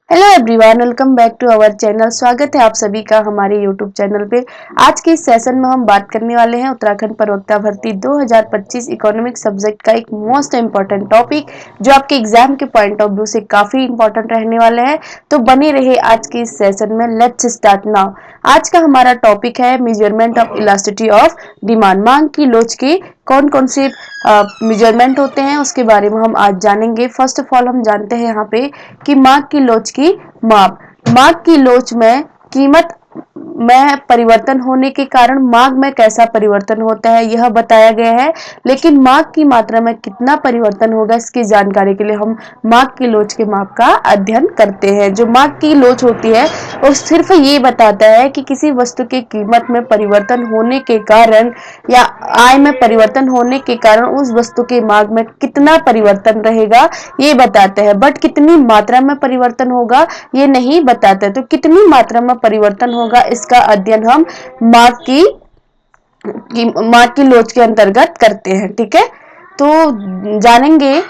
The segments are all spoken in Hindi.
Hello everyone, welcome back to our channel. स्वागत है आप सभी का हमारे यूट्यूब चैनल पे। आज के इस सेशन में हम बात करने वाले हैं उत्तराखंड प्रवक्ता भर्ती 2025 इकोनॉमिक सब्जेक्ट का एक मोस्ट इम्पॉर्टेंट टॉपिक जो आपके एग्जाम के पॉइंट ऑफ व्यू से काफी इंपॉर्टेंट रहने वाले हैं। तो बने रहे आज के इस सेशन में। Let's start now. आज का हमारा टॉपिक है measurement of elasticity of demand. मांग की लोच की कौन कौन से मेजरमेंट होते हैं उसके बारे में हम आज जानेंगे। फर्स्ट ऑफ ऑल हम जानते हैं यहाँ पे कि मांग की लोच की माप। मांग की लोच में कीमत में परिवर्तन होने के कारण मांग में कैसा परिवर्तन होता है यह बताया गया है, लेकिन मांग की मात्रा में कितना परिवर्तन होगा इसकी जानकारी के लिए हम मांग की लोच के माप का अध्ययन करते हैं। जो मांग की लोच होती है वो सिर्फ ये बताता है कि किसी वस्तु की कीमत में परिवर्तन होने के कारण या आय में परिवर्तन होने के कारण उस वस्तु के मांग में कितना परिवर्तन रहेगा ये बताता है, बट कितनी मात्रा में परिवर्तन होगा ये नहीं बताता है। तो कितनी मात्रा में परिवर्तन होगा इसका अध्ययन हम मांग की लोच के अंतर्गत करते हैं। ठीक है, तो जानेंगे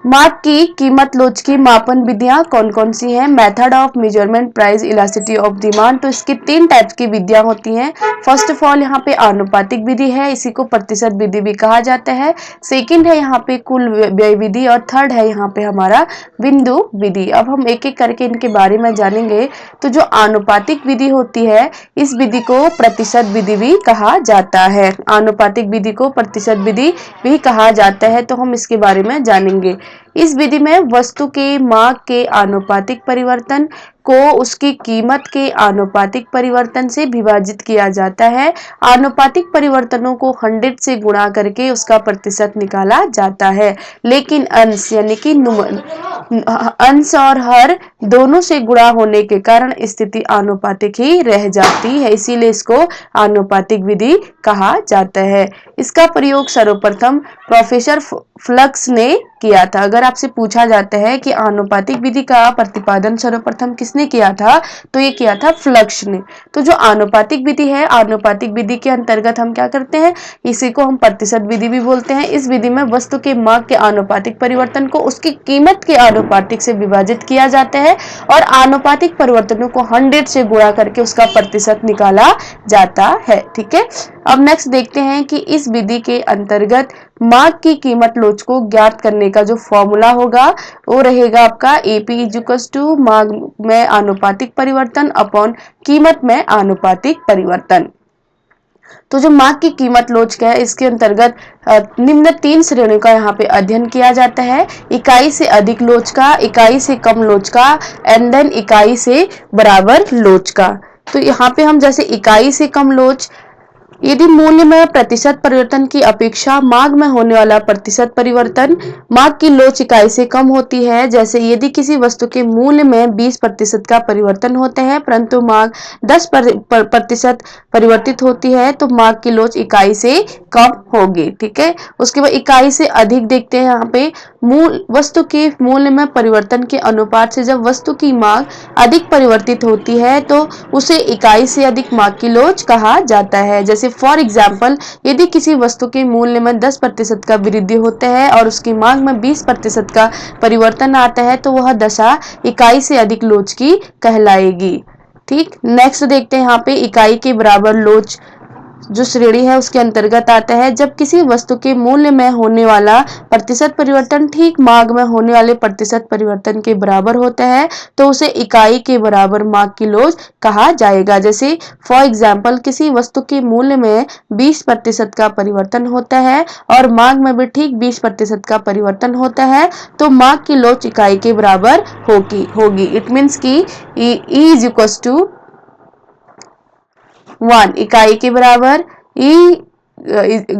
मांग की कीमत लोच की मापन विधियां कौन कौन सी हैं। Method of measurement price elasticity of demand. तो इसकी 3 टाइप्स की विधियां होती हैं। फर्स्ट ऑफ ऑल यहाँ पे आनुपातिक विधि है, इसी को प्रतिशत विधि भी कहा जाता है। सेकंड है यहाँ पे कुल व्यय विधि और थर्ड है यहाँ पे हमारा बिंदु विधि। अब हम एक एक करके इनके बारे में जानेंगे। तो जो आनुपातिक विधि होती है इस विधि को प्रतिशत विधि भी कहा जाता है। आनुपातिक विधि को प्रतिशत विधि भी कहा जाता है, तो हम इसके बारे में जानेंगे। इस विधि में वस्तु के मांग के आनुपातिक परिवर्तन को उसकी कीमत के आनुपातिक परिवर्तन से विभाजित किया जाता है। आनुपातिक परिवर्तनों को 100 से गुणा करके उसका प्रतिशत निकाला जाता है, लेकिन अंश यानी कि अंश और हर दोनों से गुणा होने के कारण स्थिति आनुपातिक ही रह जाती है, इसीलिए इसको आनुपातिक विधि कहा जाता है। इसका प्रयोग सर्वप्रथम प्रोफेसर फ्लक्स ने किया था। अगर आपसे पूछा जाता है कि आनुपातिक विधि का प्रतिपादन सर्वप्रथम किसने किया था, तो ये किया था फ्लक्स ने। तो जो आनुपातिक विधि है, आनुपातिक विधि के अंतर्गत हम क्या करते हैं, इसी को हम प्रतिशत विधि भी बोलते हैं। इस विधि में वस्तु के मांग के आनुपातिक परिवर्तन को उसकी कीमत के आनुपातिक से विभाजित किया जाता है और आनुपातिक परिवर्तनों को 100 से गुणा करके उसका प्रतिशत निकाला जाता है। ठीक है, अब नेक्स्ट देखते हैं कि इस विधि के अंतर्गत मांग की कीमत लोच को ज्ञात करने का जो फॉर्मूला होगा वो रहेगा आपका AP इक्वल्स टू मांग में आनुपातिक परिवर्तन अपॉन कीमत में आनुपातिक परिवर्तन। तो जो मांग की कीमत लोच का है इसके अंतर्गत निम्न 3 श्रेणियों का यहाँ पे अध्ययन किया जाता है। इकाई से अधिक लोच का, इकाई से कम लोच का एंड देन इकाई से बराबर लोच का। तो यहाँ पे हम जैसे इकाई से कम लोच, यदि मूल्य में प्रतिशत परिवर्तन की अपेक्षा मांग में होने वाला प्रतिशत परिवर्तन मांग की लोच इकाई से कम होती है, जैसे यदि किसी वस्तु के मूल्य में 20% का परिवर्तन होता है परंतु मांग 10% परिवर्तित होती है, तो मांग की लोच इकाई से कम होगी। ठीक है, उसके बाद इकाई से अधिक देखते हैं। यहाँ पे मूल वस्तु के मूल्य में परिवर्तन के अनुपात से जब वस्तु की मांग अधिक परिवर्तित होती है तो उसे इकाई से अधिक मांग की लोच कहा जाता है। जैसे फॉर एग्जाम्पल, यदि किसी वस्तु के मूल्य में 10% का वृद्धि होता है और उसकी मांग में 20% का परिवर्तन आता है तो वह दशा इकाई से अधिक लोच की कहलाएगी। ठीक, नेक्स्ट देखते हैं यहाँ पे इकाई के बराबर लोच जो श्रेणी है उसके अंतर्गत आता है जब किसी वस्तु के मूल्य में होने वाला प्रतिशत परिवर्तन ठीक मांग में होने वाले प्रतिशत परिवर्तन के बराबर होता है तो उसे इकाई के बराबर मांग की लोच कहा जाएगा। जैसे फॉर एग्जाम्पल, किसी वस्तु के मूल्य में 20% का परिवर्तन होता है और मांग में भी ठीक 20% का परिवर्तन होता है तो मांग की लोच इकाई के बराबर होगी। इट मीन्स की E इज इक्वल टू 1 इकाई के बराबर, E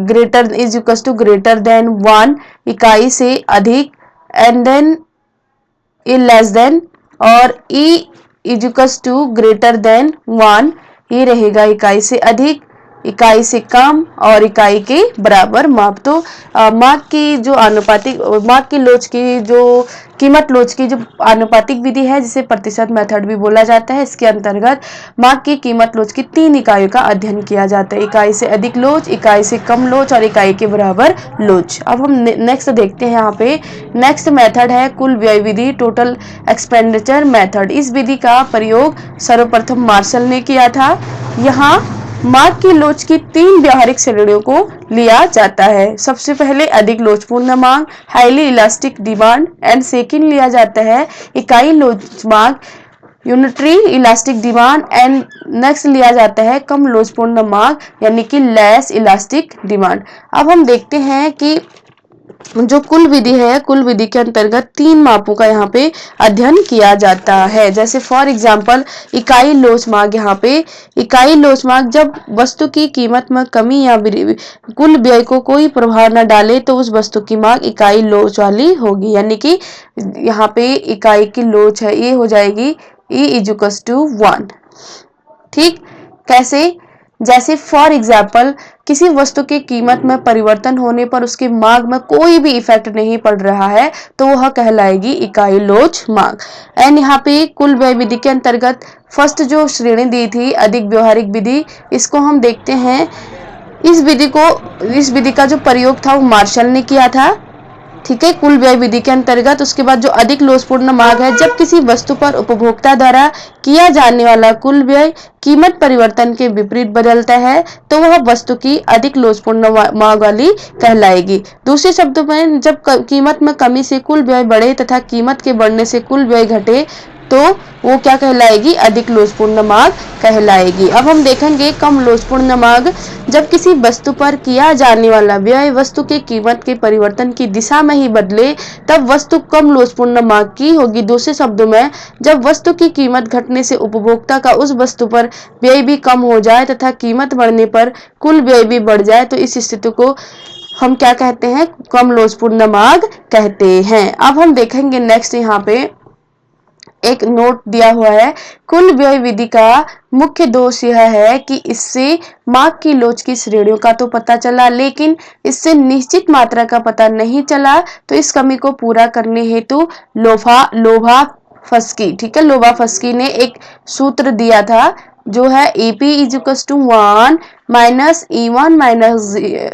greater is equal to greater than 1 इकाई से अधिक and then E less than, और E is equal to greater than 1 ये रहेगा इकाई से अधिक, इकाई से कम और इकाई के बराबर माप। तो माप की जो आनुपातिक माप की लोच की जो कीमत लोच की जो आनुपातिक विधि है जिसे प्रतिशत मेथड भी बोला जाता है, इसके अंतर्गत मार्क की कीमत लोच की 3 इकाइयों का अध्ययन किया जाता है। इकाई से अधिक लोच, इकाई से कम लोच और इकाई के बराबर लोच। अब हम नेक्स्ट देखते हैं। यहाँ पे नेक्स्ट मेथड है कुल व्यय विधि, टोटल एक्सपेंडिचर मेथड। इस विधि का प्रयोग सर्वप्रथम मार्शल ने किया था। यहाँ मार्क की लोच की 3 व्यावहारिक श्रेणियों को लिया जाता है। सबसे पहले अधिक लोचपूर्ण मांग, highly elastic demand, and second लिया जाता है इकाई लोच मांग, unitary elastic demand, and next लिया जाता है कम लोचपूर्ण मांग यानी कि लेस इलास्टिक डिमांड। अब हम देखते हैं कि जो कुल विधि है, कुल विधि के अंतर्गत 3 मापों का यहाँ पे अध्ययन किया जाता है। जैसे फॉर एग्जांपल इकाई लोच मांग, यहाँ पे इकाई लोच मांग जब वस्तु की कीमत में कमी या कुल व्यय को कोई प्रभाव न डाले तो उस वस्तु की मांग इकाई लोच वाली होगी। यानी कि यहाँ पे इकाई की लोच है ये हो जाएगी E = 1। ठीक, कैसे? जैसे फॉर एग्जाम्पल किसी वस्तु की कीमत में परिवर्तन होने पर उसकी मांग में कोई भी इफेक्ट नहीं पड़ रहा है तो वह कहलाएगी इकाई लोच मांग। एंड यहाँ पे कुल व्यय विधि के अंतर्गत फर्स्ट जो श्रेणी दी थी अधिक व्यवहारिक विधि, इसको हम देखते हैं। इस विधि का जो प्रयोग था वो मार्शल ने किया था। ठीक है, कुल व्यय विधि के अंतर्गत। उसके बाद जो अधिक लोचपूर्ण मांग है, जब किसी वस्तु पर उपभोक्ता द्वारा किया जाने वाला कुल व्यय कीमत परिवर्तन के विपरीत बदलता है तो वह वस्तु की अधिक लोचपूर्ण मांग वाली कहलाएगी। दूसरे शब्दों में जब कीमत में कमी से कुल व्यय बढ़े तथा कीमत के बढ़ने से कुल व्यय घटे तो वो क्या कहलाएगी? अधिक लोचपूर्ण मांग कहलाएगी। अब हम देखेंगे कम लोचपूर्ण मांग, जब किसी वस्तु पर किया जाने वाला व्यय वस्तु के कीमत के परिवर्तन की दिशा में ही बदले तब वस्तु कम लोचपूर्ण मांग की होगी। दूसरे शब्दों में जब वस्तु की कीमत घटने से उपभोक्ता का उस वस्तु पर व्यय भी कम हो जाए तथा कीमत बढ़ने पर कुल व्यय भी बढ़ जाए तो इस स्थिति को हम क्या कहते हैं? कम लोचपूर्ण मांग कहते हैं। अब हम देखेंगे नेक्स्ट, यहाँ पे एक नोट दिया हुआ है। कुल व्यय विधि का मुख्य दोष यह है कि इससे मांग की लोच की श्रेणियों का तो पता चला लेकिन इससे निश्चित मात्रा का पता नहीं चला। तो इस कमी को पूरा करने हेतु लोबाफस्की, ठीक है, लोबाफस्की ने एक सूत्र दिया था जो है EP = 1 - E1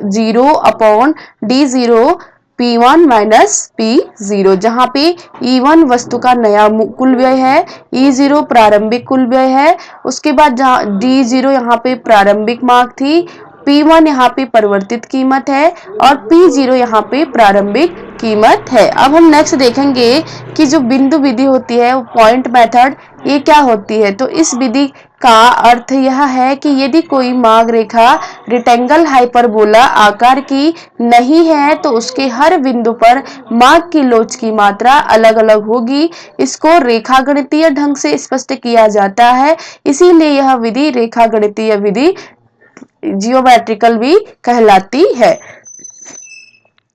- 0 upon D0 P1 - P0, जहां पे E1 वस्तु का नया कुल व्यय है, E0 प्रारंभिक कुल व्यय है, उसके बाद जहां D0 यहाँ पे प्रारंभिक मांग थी, P1 यहाँ पे परिवर्तित कीमत है और P0 यहाँ पे प्रारंभिक कीमत है। अब हम नेक्स्ट देखेंगे कि जो बिंदु विधि होती है, पॉइंट मेथड, ये क्या होती है? तो इस विधि का अर्थ यह है कि यदि कोई मांग रेखा रेक्टेंगल हाइपरबोला आकार की नहीं है तो उसके हर बिंदु पर मांग की लोच की मात्रा अलग अलग होगी। इसको रेखागणितीय ढंग से स्पष्ट किया जाता है, इसीलिए यह विधि रेखागणितीय विधि जियोमेट्रिकल भी कहलाती है।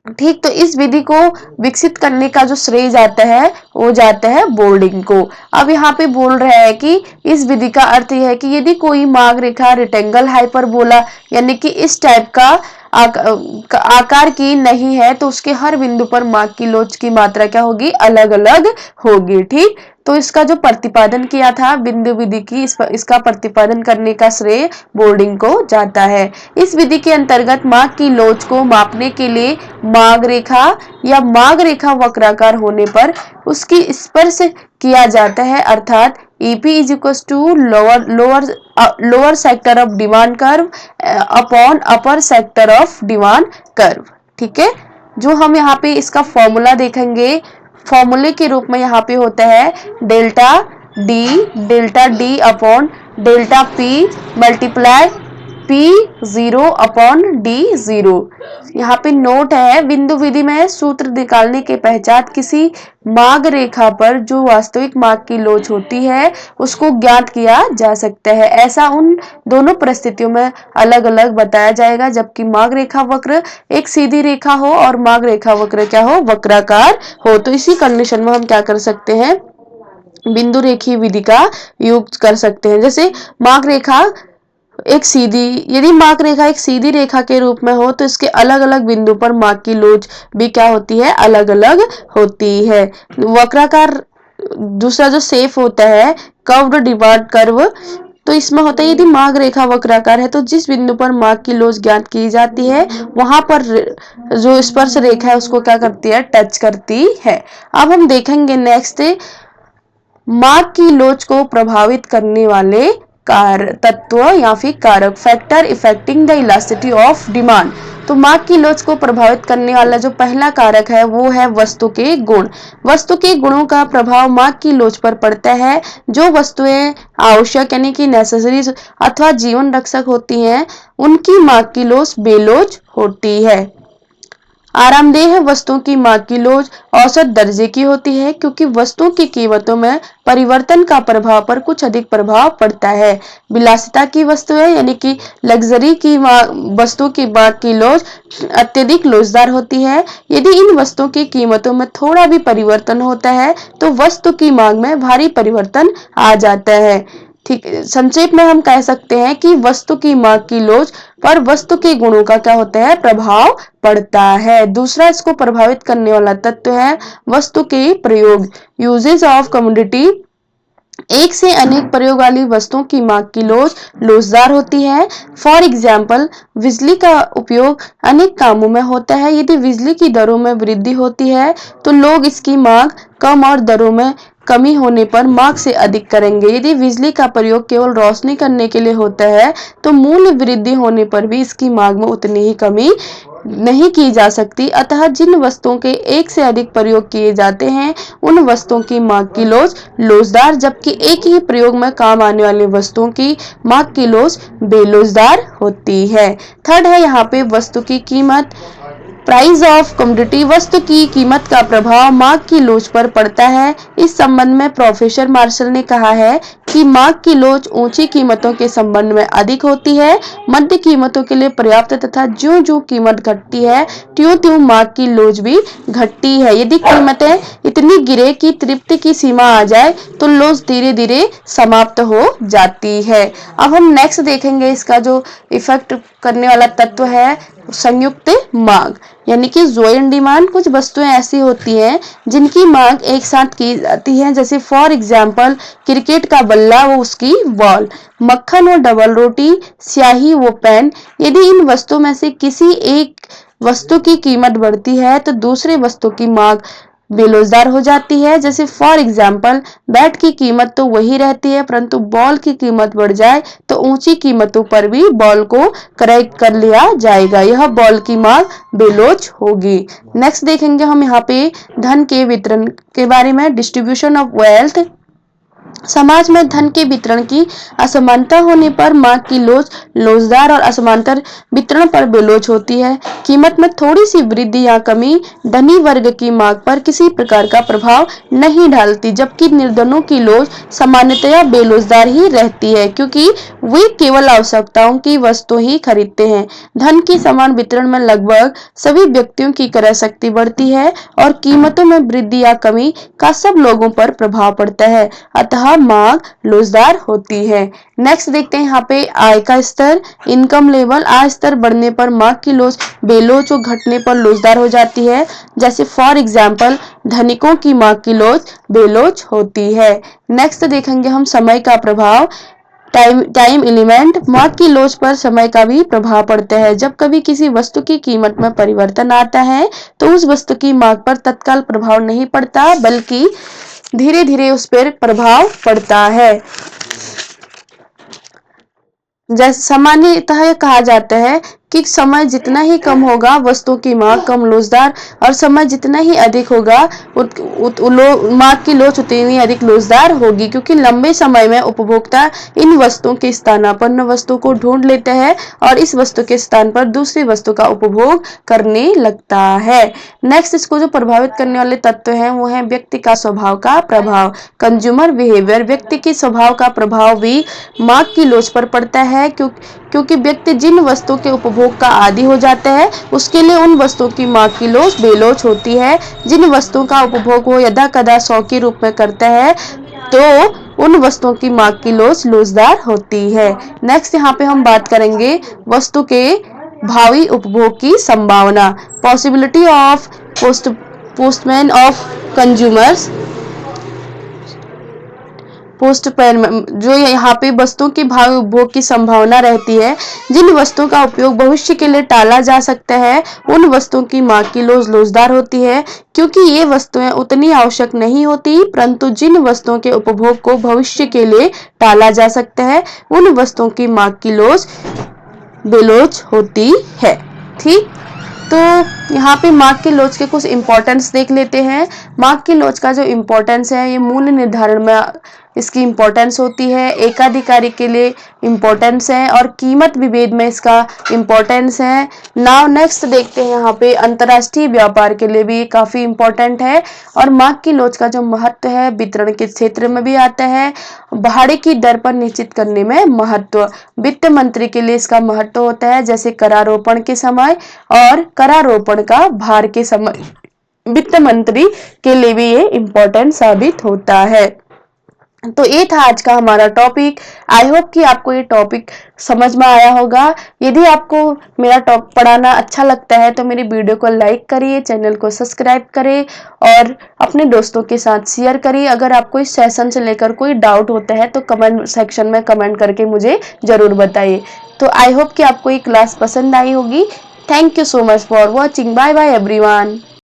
ठीक, तो इस विधि को विकसित करने का जो श्रेय जाता है वो जाता है बोल्डिंग को। अब यहाँ पे बोल रहा है कि इस विधि का अर्थ यह है कि यदि कोई मांग रेखा रेक्टेंगल हाइपरबोला यानी कि इस टाइप का आकार की नहीं है तो उसके हर बिंदु पर मांग की लोच की मात्रा क्या होगी? अलग अलग होगी। ठीक, तो इसका जो प्रतिपादन किया था बिंदु विधि की, इसका प्रतिपादन करने का श्रेय बोल्डिंग को जाता है। इस विधि के अंतर्गत मांग की लोच को मापने के लिए मांग रेखा या मांग रेखा वक्राकार होने पर उसकी स्पर्श किया जाता है, अर्थात EP = lower sector of demand curve upon upper sector of demand curve. ठीक है, जो हम यहाँ पे इसका फॉर्मूला देखेंगे, फॉर्मूले के रूप में यहाँ पे होता है delta D upon delta P multiply P0 upon D0। यहाँ पे नोट है, बिंदु विधि में सूत्र निकालने के पश्चात किसी मांग रेखा पर जो वास्तविक मांग की लोच होती है उसको ज्ञात किया जा सकता है। ऐसा उन दोनों परिस्थितियों में अलग अलग बताया जाएगा जबकि मांग रेखा वक्र एक सीधी रेखा हो और मांग रेखा वक्र क्या हो? वक्राकार हो। तो इसी कंडीशन में हम क्या कर सकते हैं? बिंदु रेखीय विधि का यूज कर सकते हैं। जैसे मांग रेखा एक सीधी, यदि मार्ग रेखा एक सीधी रेखा के रूप में हो तो इसके अलग अलग बिंदु पर मार्ग की लोच भी क्या होती है, अलग अलग होती है। वक्राकार, दूसरा जो सेफ होता है कर्व्ड डिवार्ड कर्व, तो इसमें होता है यदि मार्ग रेखा वक्राकार है तो जिस बिंदु पर मार्ग की लोच ज्ञात की जाती है वहां पर जो स्पर्श रेखा है उसको क्या करती है, टच करती है। अब हम देखेंगे नेक्स्ट, मार्ग की लोच को प्रभावित करने वाले तत्व या फिर कारक, factor affecting the elasticity of demand. तो मार्ग की लोच को प्रभावित करने वाला जो पहला कारक है वो है वस्तु के गुण। वस्तु के गुणों का प्रभाव मार्ग की लोच पर पड़ता है। जो वस्तुएं आवश्यक यानी कि नेसेसरीज अथवा जीवन रक्षक होती हैं उनकी मार्ग की लोच बेलोच होती है। आरामदेह वस्तुओं की मार्ग की लोच औसत दर्जे की होती है क्योंकि वस्तुओं की कीमतों में परिवर्तन का प्रभाव पर कुछ अधिक प्रभाव पड़ता है। विलासिता की वस्तुएं यानी कि लग्जरी की वस्तु की मार्ग की लोच अत्यधिक लोचदार होती है। यदि इन वस्तुओं की कीमतों में थोड़ा भी परिवर्तन होता है तो वस्तु की मांग में भारी परिवर्तन आ जाता है। ठीक, संक्षेप में हम कह सकते हैं कि वस्तु की मांग की लोच पर वस्तु के गुणों का क्या होता है, प्रभाव पड़ता है। दूसरा इसको प्रभावित करने वाला तत्व है वस्तु के प्रयोग, यूजेज ऑफ कमोडिटी। एक से अनेक प्रयोग वाली वस्तुओं की मांग की लोच लोचदार होती है। फॉर एग्जाम्पल, बिजली का उपयोग अनेक कामों में होता है। यदि बिजली की दरों में वृद्धि होती है तो लोग इसकी मांग कम और दरों में कमी होने पर मांग से अधिक करेंगे। यदि बिजली का प्रयोग केवल रोशनी करने के लिए होता है तो मूल्य वृद्धि होने पर भी इसकी मांग में उतनी ही कमी नहीं की जा सकती। अतः जिन वस्तुओं के एक से अधिक प्रयोग किए जाते हैं उन वस्तुओं की मांग की लोच लोचदार, जबकि एक ही प्रयोग में काम आने वाली वस्तुओं की मांग की लोच बेलोचदार होती है। थर्ड है यहाँ पे वस्तु की कीमत, प्राइस ऑफ कमोडिटी। वस्तु की कीमत का प्रभाव मांग की लोच पर पड़ता है। इस संबंध में प्रोफेसर मार्शल ने कहा है कि मांग की लोच ऊंची कीमतों के संबंध में अधिक होती है, मध्य कीमतों के लिए पर्याप्त, तथा ज्यों-ज्यों कीमत घटती है त्यों-त्यों मांग की लोच भी घटती है। यदि कीमतें इतनी गिरे कि तृप्ति की सीमा आ जाए तो लोच धीरे धीरे समाप्त हो जाती है। अब हम नेक्स्ट देखेंगे इसका जो इफेक्ट करने वाला तत्व है संयुक्त मांग यानी कि जॉइंट डिमांड। कुछ वस्तुएं ऐसी होती हैं जिनकी मांग एक साथ की जाती है, जैसे फॉर एग्जांपल क्रिकेट का बल्ला वो उसकी बॉल, मक्खन वो डबल रोटी, स्याही वो पेन। यदि इन वस्तुओं में से किसी एक वस्तु की कीमत बढ़ती है तो दूसरे वस्तु की मांग बेरोजगार हो जाती है। जैसे फॉर एग्जाम्पल बैट की कीमत तो वही रहती है परंतु बॉल की कीमत बढ़ जाए तो ऊंची कीमतों पर भी बॉल को क्रय कर लिया जाएगा, यह बॉल की मांग बेलोच होगी। नेक्स्ट देखेंगे हम यहाँ पे धन के वितरण के बारे में, डिस्ट्रीब्यूशन ऑफ वेल्थ। समाज में धन के वितरण की असमानता होने पर मांग की लोच लोचदार और असमांतर वितरण पर बेलोच होती है। कीमत में थोड़ी सी वृद्धि या कमी धनी वर्ग की मांग पर किसी प्रकार का प्रभाव नहीं डालती, जबकि निर्धनों की लोच सामान्यतया बेलोचदार ही रहती है क्योंकि वे केवल आवश्यकताओं की वस्तु ही खरीदते हैं। धन की समान वितरण में लगभग सभी व्यक्तियों की क्रय शक्ति बढ़ती है और कीमतों में वृद्धि या कमी का सब लोगों पर प्रभाव पड़ता है, अतः मांग लोचदार होती है। नेक्स्ट देखते हैं यहाँ पे आय का स्तर, इनकम लेवल। आय स्तर बढ़ने पर मांग की लोच बेलोच और घटने पर लोचदार हो जाती है। जैसे फॉर एग्जाम्पल धनिकों की मांग की लोच बेलोच होती है। नेक्स्ट देखेंगे हम समय का प्रभाव, टाइम एलिमेंट। मांग की लोच पर समय का भी प्रभाव पड़ता है। जब कभी किसी वस्तु की कीमत में परिवर्तन आता है तो उस वस्तु की मांग पर तत्काल प्रभाव नहीं पड़ता बल्कि धीरे धीरे उस पर प्रभाव पड़ता है। जैसे सामान्यतः कहा जाता है कि समय जितना ही कम होगा वस्तुओं की मांग कम लोचदार और समय जितना ही अधिक होगा मांग की लोच उतनी अधिक लोचदार होगी, क्योंकि लंबे समय में उपभोक्ता इन वस्तुओं के स्थानापन्न वस्तु को ढूंढ लेता है और इस वस्तु के स्थान पर दूसरी वस्तु का उपभोग करने लगता है। नेक्स्ट इसको जो प्रभावित करने वाले तत्व हैं वो है व्यक्ति का स्वभाव का प्रभाव, कंज्यूमर बिहेवियर। व्यक्ति के स्वभाव का प्रभाव भी मांग की लोच पर पड़ता है क्योंकि व्यक्ति जिन वस्तुओं के उपभोग का आदी हो जाता है उसके लिए उन वस्तुओं की मांग की लोच बेलोच होती है। जिन वस्तुओं का उपभोग वो यदा कदा शौक के रूप में करता है तो उन वस्तुओं की माग की लोचदार होती है। नेक्स्ट यहाँ पे हम बात करेंगे वस्तु के भावी उपभोग की संभावना, possibility of postman of consumers जो यहाँ पे वस्तुओं के भावी उपभोग की संभावना रहती है, जिन वस्तुओं का उपयोग भविष्य के लिए टाला जा सकता है उन वस्तुओं की मांग की लोचदार होती है, क्योंकि ये वस्तुएं उतनी आवश्यक नहीं होती, परंतु जिन वस्तुओं के उपभोग को भविष्य के लिए टाला जा सकता है उन वस्तुओं की मांग की बेलोच होती है। ठीक, तो यहाँ पे मार्क की लोच के कुछ इंपॉर्टेंस देख लेते हैं। मार्क की लोच का जो इंपॉर्टेंस है, ये मूल्य निर्धारण में इसकी इंपॉर्टेंस होती है, एकाधिकारी के लिए इंपॉर्टेंस है और कीमत विभेद में इसका इंपॉर्टेंस है। नाउ नेक्स्ट देखते हैं, यहाँ पे अंतरराष्ट्रीय व्यापार के लिए भी काफी इंपॉर्टेंट है। और मार्क की लोच का जो महत्व है वितरण के क्षेत्र में भी आता है, भाड़े की दर पर निश्चित करने में महत्व, वित्त मंत्री के लिए इसका महत्व होता है, जैसे करारोपण के समय और करारोपण का भार के समय वित्त मंत्री के लिए भी ये इंपॉर्टेंट साबित होता है। तो ये था आज का हमारा टॉपिक। आई होप कि आपको ये टॉपिक समझ में आया होगा। यदि आपको मेरा टॉपिक पढ़ाना अच्छा लगता है तो मेरी वीडियो को लाइक करिए, चैनल को सब्सक्राइब करें और अपने दोस्तों के साथ शेयर करिए। अगर आपको इस सेशन से लेकर कोई डाउट होता है तो कमेंट सेक्शन में कमेंट करके मुझे जरूर बताइए। तो आई होप कि आपको ये क्लास पसंद आई होगी। Thank you so much for watching. Bye bye everyone.